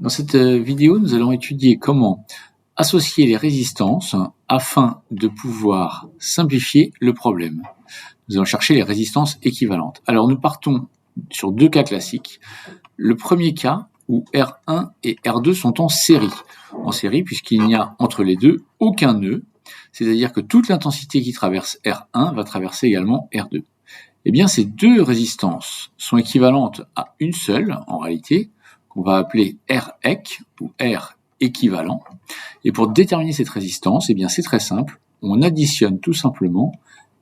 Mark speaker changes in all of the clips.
Speaker 1: Dans cette vidéo, nous allons étudier comment associer les résistances afin de pouvoir simplifier le problème. Nous allons chercher les résistances équivalentes. Alors nous partons sur deux cas classiques. Le premier cas où R1 et R2 sont en série puisqu'il n'y a entre les deux aucun nœud, c'est-à-dire que toute l'intensité qui traverse R1 va traverser également R2. Eh bien, ces deux résistances sont équivalentes à une seule, en réalité, qu'on va appeler R-EQ ou R équivalent. Et pour déterminer cette résistance, eh bien, c'est très simple. On additionne tout simplement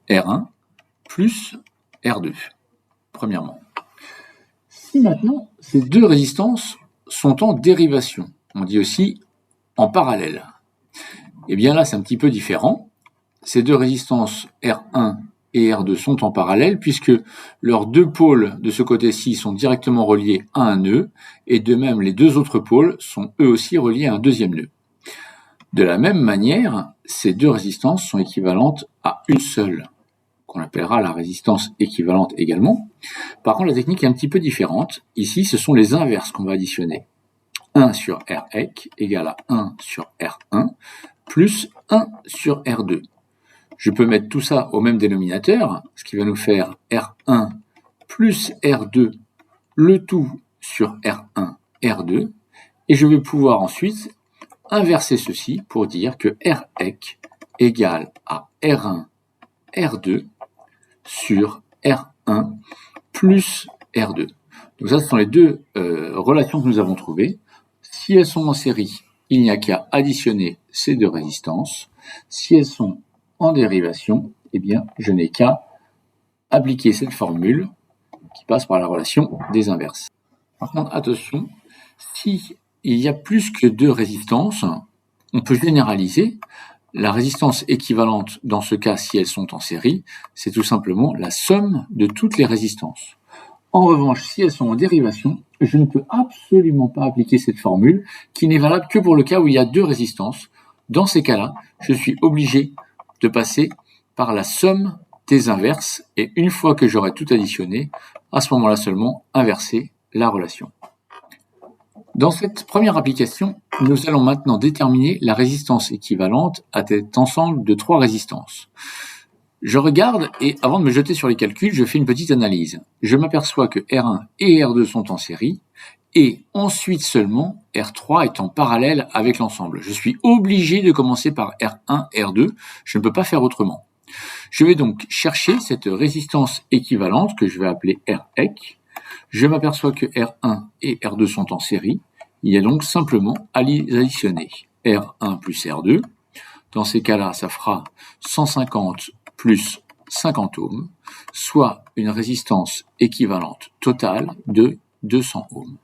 Speaker 1: R1 plus R2, premièrement. Si maintenant, ces deux résistances sont en dérivation, on dit aussi en parallèle, eh bien là, c'est un petit peu différent. Ces deux résistances R1 et R2 sont en parallèle puisque leurs deux pôles de ce côté-ci sont directement reliés à un nœud et de même les deux autres pôles sont eux aussi reliés à un deuxième nœud. De la même manière, ces deux résistances sont équivalentes à une seule, qu'on appellera la résistance équivalente également. Par contre, la technique est un petit peu différente. Ici, ce sont les inverses qu'on va additionner. 1 sur R-EQ égale à 1 sur R1 plus 1 sur R2. Je peux mettre tout ça au même dénominateur, ce qui va nous faire R1 plus R2, le tout sur R1, R2, et je vais pouvoir ensuite inverser ceci pour dire que R-EQ égale à R1, R2 sur R1 plus R2. Donc ça, ce sont les deux relations que nous avons trouvées. Si elles sont en série, il n'y a qu'à additionner ces deux résistances. Si elles sont en dérivation, eh bien, je n'ai qu'à appliquer cette formule qui passe par la relation des inverses. Par contre, attention, si il y a plus que deux résistances, on peut généraliser. La résistance équivalente, dans ce cas, si elles sont en série, c'est tout simplement la somme de toutes les résistances. En revanche, si elles sont en dérivation, je ne peux absolument pas appliquer cette formule qui n'est valable que pour le cas où il y a deux résistances. Dans ces cas-là, je suis obligé de passer par la somme des inverses et une fois que j'aurai tout additionné, à ce moment-là seulement, inverser la relation. Dans cette première application, nous allons maintenant déterminer la résistance équivalente à cet ensemble de trois résistances. Je regarde et avant de me jeter sur les calculs, je fais une petite analyse. Je m'aperçois que R1 et R2 sont en série et ensuite seulement R3 est en parallèle avec l'ensemble. Je suis obligé de commencer par R1, R2, je ne peux pas faire autrement. Je vais donc chercher cette résistance équivalente que je vais appeler R-EQ. Je m'aperçois que R1 et R2 sont en série. Il y a donc simplement à les additionner. R1 plus R2. Dans ces cas-là, ça fera 150 plus 50 ohms, soit une résistance équivalente totale de 200 ohms.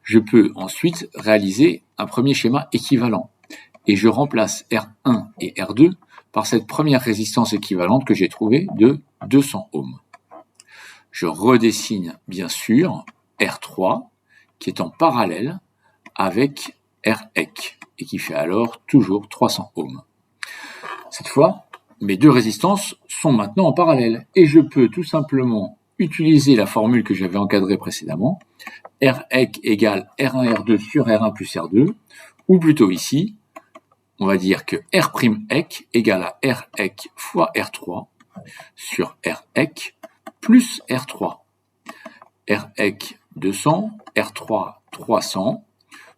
Speaker 1: Je peux ensuite réaliser un premier schéma équivalent et je remplace R1 et R2 par cette première résistance équivalente que j'ai trouvée de 200 ohms. Je redessine bien sûr R3 qui est en parallèle avec R-EQ et qui fait alors toujours 300 ohms. Cette fois, mes deux résistances sont maintenant en parallèle et je peux tout simplement utiliser la formule que j'avais encadrée précédemment, R-EQ égale R1 R2 sur R1 plus R2, ou plutôt ici, on va dire que R'-EQ égale à R-EQ fois R3 sur R-EQ plus R3. R-EQ 200, R3 300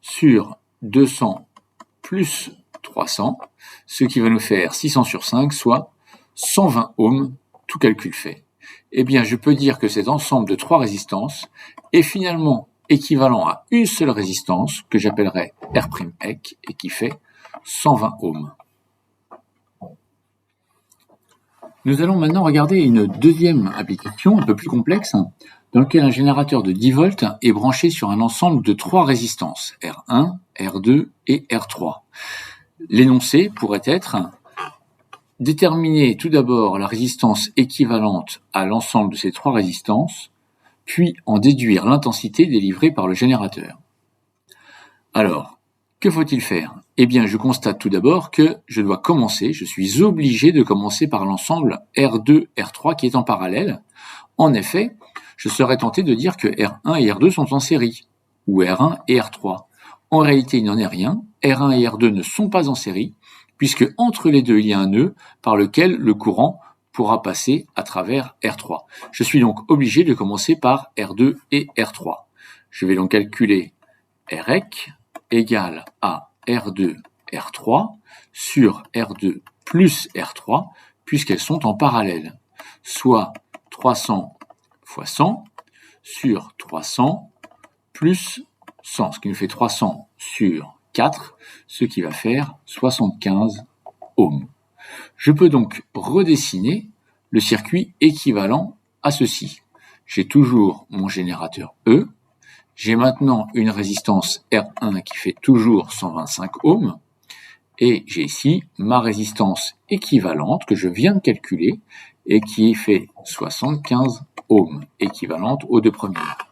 Speaker 1: sur 200 plus 300, ce qui va nous faire 600 sur 5, soit 120 ohms, tout calcul fait. Eh bien, je peux dire que cet ensemble de trois résistances est finalement équivalent à une seule résistance que j'appellerai R'-EQ et qui fait 120 ohms. Nous allons maintenant regarder une deuxième application un peu plus complexe dans laquelle un générateur de 10 volts est branché sur un ensemble de trois résistances, R1, R2 et R3. L'énoncé pourrait être déterminer tout d'abord la résistance équivalente à l'ensemble de ces trois résistances, puis en déduire l'intensité délivrée par le générateur. Alors, que faut-il faire ? Eh bien, je constate tout d'abord que je suis obligé de commencer par l'ensemble R2, R3 qui est en parallèle. En effet, je serais tenté de dire que R1 et R2 sont en série, ou R1 et R3. En réalité, il n'en est rien. R1 et R2 ne sont pas en série, puisque entre les deux, il y a un nœud par lequel le courant pourra passer à travers R3. Je suis donc obligé de commencer par R2 et R3. Je vais donc calculer Rec égale à R2, R3 sur R2 plus R3, puisqu'elles sont en parallèle, soit 300 fois 100 sur 300 plus 100, ce qui nous fait 300 sur 4, ce qui va faire 75 ohms. Je peux donc redessiner le circuit équivalent à ceci. J'ai toujours mon générateur E, j'ai maintenant une résistance R1 qui fait toujours 125 ohms, et j'ai ici ma résistance équivalente que je viens de calculer et qui fait 75 ohms, équivalente aux deux premières.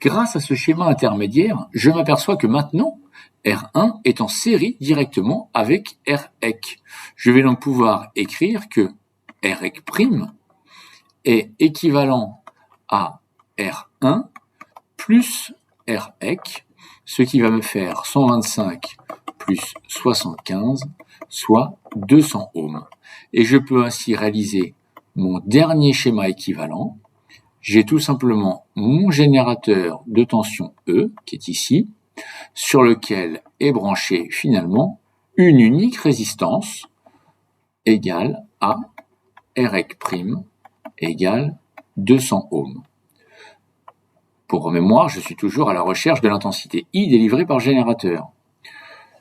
Speaker 1: Grâce à ce schéma intermédiaire, je m'aperçois que maintenant, R1 est en série directement avec Rec. Je vais donc pouvoir écrire que Rec' est équivalent à R1 plus Rec, ce qui va me faire 125 plus 75, soit 200 ohms. Et je peux ainsi réaliser mon dernier schéma équivalent. J'ai tout simplement mon générateur de tension E, qui est ici, sur lequel est branchée finalement une unique résistance égale à Rec' égale 200 ohms. Pour mémoire, je suis toujours à la recherche de l'intensité I délivrée par générateur.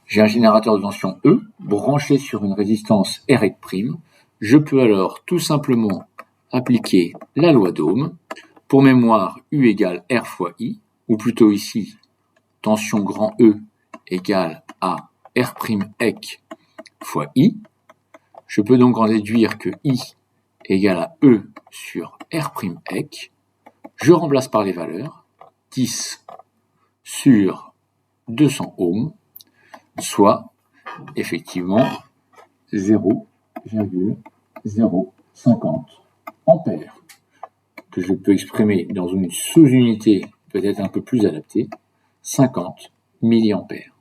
Speaker 1: J'ai un générateur de tension E branché sur une résistance Rec'. Je peux alors tout simplement appliquer la loi d'Ohm. Pour mémoire, U égale R fois I, ou plutôt ici, tension grand E égale à R'Ec fois I. Je peux donc en déduire que I égale à E sur R'Ec. Je remplace par les valeurs, 10 sur 200 ohms, soit effectivement 0,050 ampères, que je peux exprimer dans une sous-unité peut-être un peu plus adaptée, 50 milliampères.